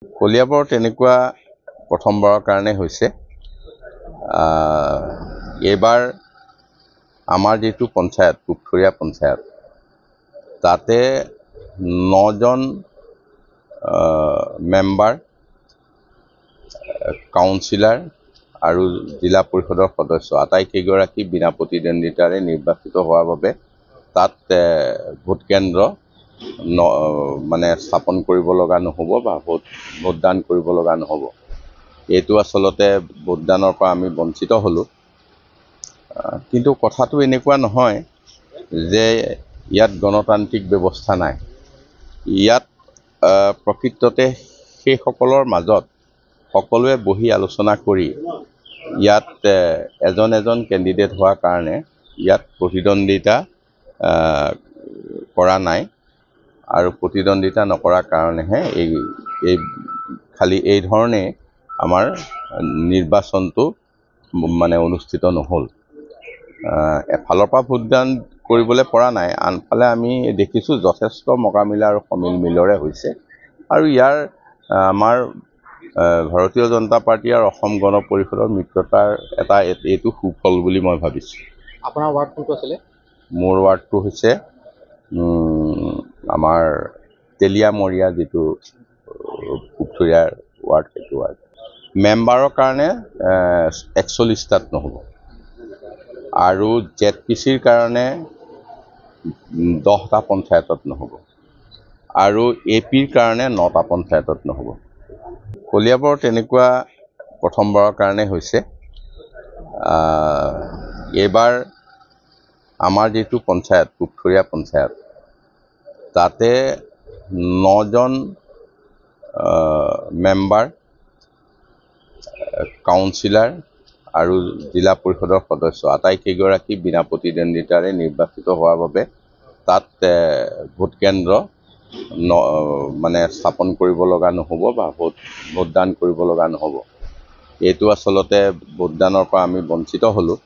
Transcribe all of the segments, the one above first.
কলিয়াবৰত তেনেকুৱা প্ৰথমবাৰৰ কাৰণে হৈছে। এইবাৰ আমাৰ যিটো পঞ্চায়ত, পুখুৰীয়া পঞ্চায়ত, তাতে 9জন মেম্বাৰ, কাউন্সিলাৰ আৰু জিলা পৰিষদৰ সদস্য আটাইকেইগৰাকী বিনা প্ৰতিদ্বন্দ্বিতাৰে নিৰ্বাচিত হোৱাৰ বাবে তাত ভোট কেন্দ্ৰ স্থাপন কৰিব লগা নহ'ব বা ভোটদান কৰিব লগা নহ'ব। এইটো আচলতে ভোটদানৰ পৰা আমি বঞ্চিত হ'লোঁ। কিন্তু কথাটো এনেকুৱা নহয় যে ইয়াত গণতান্ত্ৰিক ব্যৱস্থা নাই। ইয়াত প্ৰকৃততে সেইসকলৰ মাজত সকলোৱে বহি আলোচনা কৰি ইয়াত এজন এজন কেণ্ডিডেট হোৱাৰ কাৰণে ইয়াত প্ৰতিদ্বন্দ্বিতা কৰা নাই, আৰু প্ৰতিদ্বন্দ্বিতা নকৰাৰ কাৰণেহে খালি এই ধৰণে আমাৰ নিৰ্বাচনটো অনুষ্ঠিত নহ'ল। এফালৰ পৰা ভোটদান কৰিবলৈ পৰা নাই, আনফালে আমি দেখিছোঁ যথেষ্ট মকামিলা আৰু সমিল মিলৰে হৈছে। আৰু ইয়াৰ আমাৰ ভাৰতীয় জনতা পাৰ্টী আৰু অসম গণ পৰিষদৰ মিত্ৰতাৰ এইটো সুফল বুলি মই ভাবিছোঁ। আপোনাৰ ৱাৰ্ড কোনটো আছিলে? মোৰ ৱাৰ্ডটো হৈছে আমাৰ তেলিয়ামৰীয়া, যিটো পুখুৰীয়াৰ ৱাৰ্ড, সেইটো ৱাৰ্ড। মেম্বাৰৰ কাৰণে 41টাত নহ'ব, আৰু ZPCৰ কাৰণে 10টা পঞ্চায়তত নহ'ব, আৰু APৰ কাৰণে 9টা পঞ্চায়তত নহ'ব। কলিয়াবৰত তেনেকুৱা প্ৰথমবাৰৰ কাৰণে হৈছে। এইবাৰ আমাৰ যিটো পঞ্চায়ত, পুখুৰীয়া পঞ্চায়ত, তাতে 9জন মেম্বাৰ, কাউন্সিলাৰ আৰু জিলা পৰিষদৰ সদস্য আটাইকেইগৰাকী বিনা প্ৰতিদ্বন্দ্বিতাৰে নিৰ্বাচিত হোৱাৰ বাবে তাত ভোট কেন্দ্ৰ স্থাপন কৰিব লগা নহ'ব বা ভোটদান কৰিব লগা নহ'ব। এইটো আচলতে ভোটদানৰ পৰা আমি বঞ্চিত হ'লোঁ।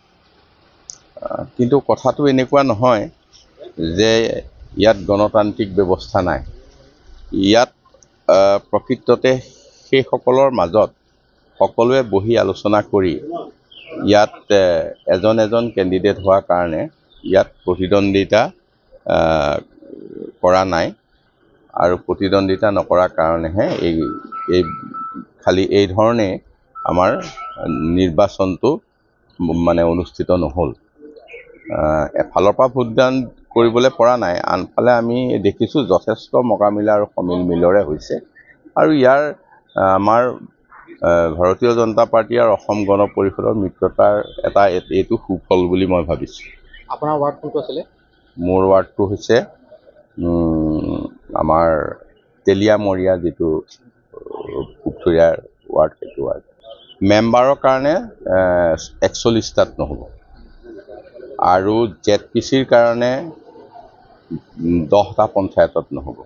কিন্তু কথাটো এনেকুৱা নহয় যে ইয়াত গণতান্ত্ৰিক ব্যৱস্থা নাই। ইয়াত প্ৰকৃততে সেইসকলৰ মাজত সকলোৱে বহি আলোচনা কৰি ইয়াত এজন এজন কেণ্ডিডেট হোৱাৰ কাৰণে ইয়াত প্ৰতিদ্বন্দ্বিতা কৰা নাই, আৰু প্ৰতিদ্বন্দ্বিতা নকৰাৰ কাৰণেহে খালি এই ধৰণে আমাৰ নিৰ্বাচনটো অনুষ্ঠিত নহ'ল। এফালৰ পৰা ভোটদান কৰিবলৈ পৰা নাই, আনফালে আমি দেখিছোঁ যথেষ্ট মকামিলা আৰু সমিল মিলৰে হৈছে। আৰু ইয়াৰ আমাৰ ভাৰতীয় জনতা পাৰ্টী আৰু অসম গণ পৰিষদৰ মিত্ৰতাৰ এইটো সুফল বুলি মই ভাবিছোঁ। আপোনাৰ ৱাৰ্ড কোনটো আছিলে? মোৰ ৱাৰ্ডটো হৈছে আমাৰ তেলিয়ামৰীয়া, যিটো পুখুৰীয়াৰ ৱাৰ্ড, সেইটো ৱাৰ্ড। মেম্বাৰৰ কাৰণে 41টাত নহ'ব, আৰু ZPCৰ কাৰণে 10টা পঞ্চায়তত নহ'ব,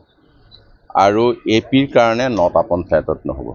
আৰু APৰ কাৰণে 9টা পঞ্চায়তত নহ'ব।